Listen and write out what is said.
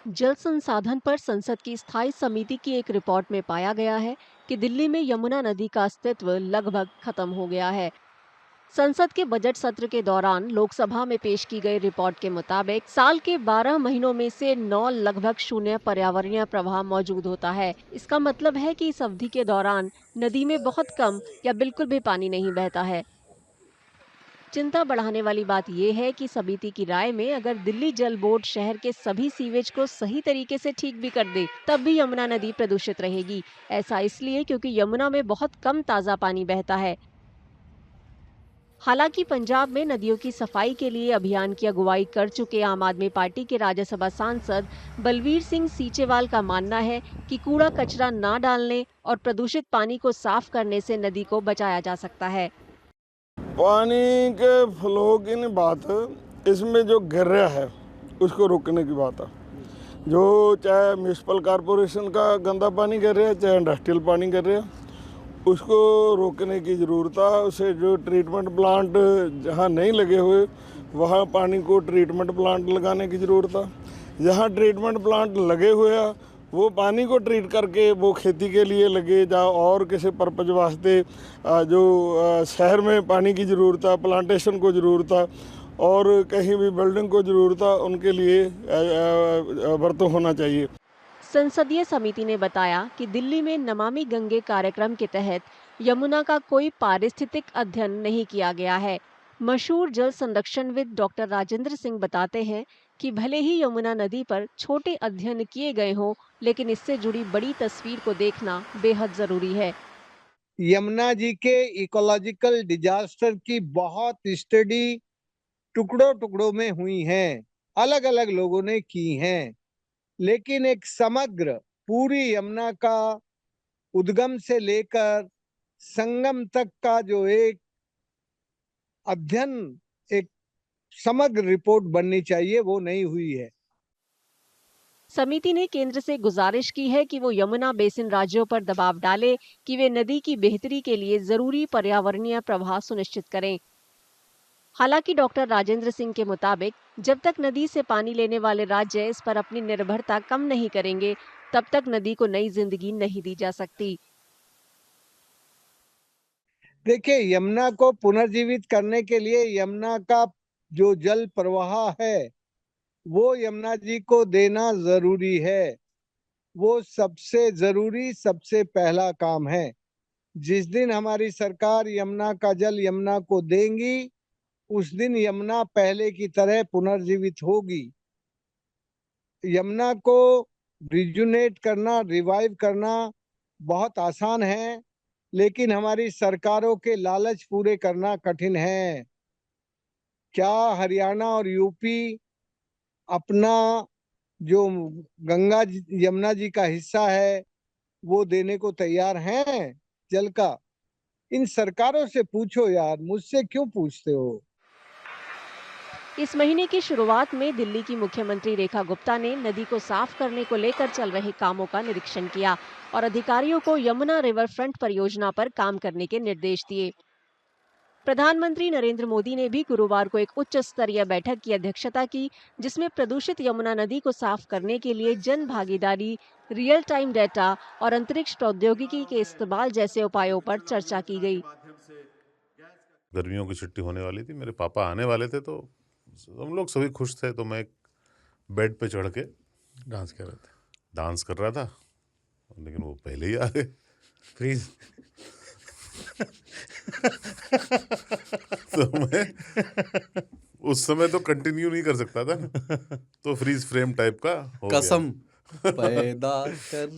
जल संसाधन पर संसद की स्थायी समिति की एक रिपोर्ट में पाया गया है कि दिल्ली में यमुना नदी का अस्तित्व लगभग खत्म हो गया है। संसद के बजट सत्र के दौरान लोकसभा में पेश की गई रिपोर्ट के मुताबिक साल के 12 महीनों में से 9 लगभग शून्य पर्यावरणीय प्रवाह मौजूद होता है। इसका मतलब है कि इस अवधि के दौरान नदी में बहुत कम या बिल्कुल भी पानी नहीं बहता है। चिंता बढ़ाने वाली बात यह है कि समिति की राय में अगर दिल्ली जल बोर्ड शहर के सभी सीवेज को सही तरीके से ठीक भी कर दे, तब भी यमुना नदी प्रदूषित रहेगी। ऐसा इसलिए क्योंकि यमुना में बहुत कम ताजा पानी बहता है। हालांकि पंजाब में नदियों की सफाई के लिए अभियान की अगुवाई कर चुके आम आदमी पार्टी के राज्यसभा सांसद बलवीर सिंह सीचेवाल का मानना है कि कूड़ा कचरा ना डालने और प्रदूषित पानी को साफ करने से नदी को बचाया जा सकता है। पानी के फ्लो की नहीं बात, इसमें जो गिर रहा है उसको रोकने की बात है। जो चाहे म्यूनसिपल कॉरपोरेशन का गंदा पानी गिर रहा है, चाहे इंडस्ट्रियल पानी गिर रहा है, उसको रोकने की ज़रूरत है। उसे जो ट्रीटमेंट प्लांट जहाँ नहीं लगे हुए वहाँ पानी को ट्रीटमेंट प्लांट लगाने की ज़रूरत है। जहाँ ट्रीटमेंट प्लांट लगे हुए हैं वो पानी को ट्रीट करके वो खेती के लिए लगे या और किसी पर्पज वास्ते जो शहर में पानी की ज़रूरत है, प्लांटेशन को ज़रूरत है और कहीं भी बिल्डिंग को ज़रूरत है, उनके लिए वर्तों होना चाहिए। संसदीय समिति ने बताया कि दिल्ली में नमामि गंगे कार्यक्रम के तहत यमुना का कोई पारिस्थितिक अध्ययन नहीं किया गया है। मशहूर जल संरक्षणविद डॉक्टर राजेंद्र सिंह बताते हैं कि भले ही यमुना नदी पर छोटे अध्ययन किए गए हों, लेकिन इससे जुड़ी बड़ी तस्वीर को देखना बेहद जरूरी है। यमुना जी के इकोलॉजिकल डिजास्टर की बहुत स्टडी टुकड़ों टुकड़ों में हुई हैं, अलग अलग लोगों ने की हैं, लेकिन एक समग्र पूरी यमुना का उद्गम से लेकर संगम तक का जो एक अध्ययन, एक समग्र रिपोर्ट बननी चाहिए, वो नहीं हुई है। समिति ने केंद्र से गुजारिश की है कि वो यमुना बेसिन राज्यों पर दबाव डाले कि वे नदी की बेहतरी के लिए जरूरी पर्यावरणीय प्रवाह सुनिश्चित करें। हालांकि डॉक्टर राजेंद्र सिंह के मुताबिक जब तक नदी से पानी लेने वाले राज्य इस पर अपनी निर्भरता कम नहीं करेंगे, तब तक नदी को नई जिंदगी नहीं दी जा सकती। देखिए, यमुना को पुनर्जीवित करने के लिए यमुना का जो जल प्रवाह है वो यमुना जी को देना जरूरी है। वो सबसे जरूरी, सबसे पहला काम है। जिस दिन हमारी सरकार यमुना का जल यमुना को देंगी, उस दिन यमुना पहले की तरह पुनर्जीवित होगी। यमुना को रिजुनेट करना, रिवाइव करना बहुत आसान है, लेकिन हमारी सरकारों के लालच पूरे करना कठिन है। क्या हरियाणा और यूपी अपना जो गंगा यमुना जी का हिस्सा है वो देने को तैयार हैं जल का? इन सरकारों से पूछो यार, मुझसे क्यों पूछते हो? इस महीने की शुरुआत में दिल्ली की मुख्यमंत्री रेखा गुप्ता ने नदी को साफ करने को लेकर चल रहे कामों का निरीक्षण किया और अधिकारियों को यमुना रिवर फ्रंट परियोजना पर काम करने के निर्देश दिए। प्रधानमंत्री नरेंद्र मोदी ने भी गुरुवार को एक उच्च स्तरीय बैठक की अध्यक्षता की, जिसमें प्रदूषित यमुना नदी को साफ करने के लिए जन भागीदारी, रियल टाइम डेटा और अंतरिक्ष प्रौद्योगिकी के इस्तेमाल जैसे उपायों पर चर्चा की गई। गर्मियों की छुट्टी होने वाली थी, मेरे पापा आने वाले थे, तो हम लोग सभी खुश थे। तो मैं एक बेड पे चढ़ के डांस कर रहा था, लेकिन वो पहले ही आ गए। फ्रीज। तो मैं उस समय तो कंटिन्यू नहीं कर सकता था, तो फ्रीज फ्रेम टाइप का हो गया। कसम पैदा कर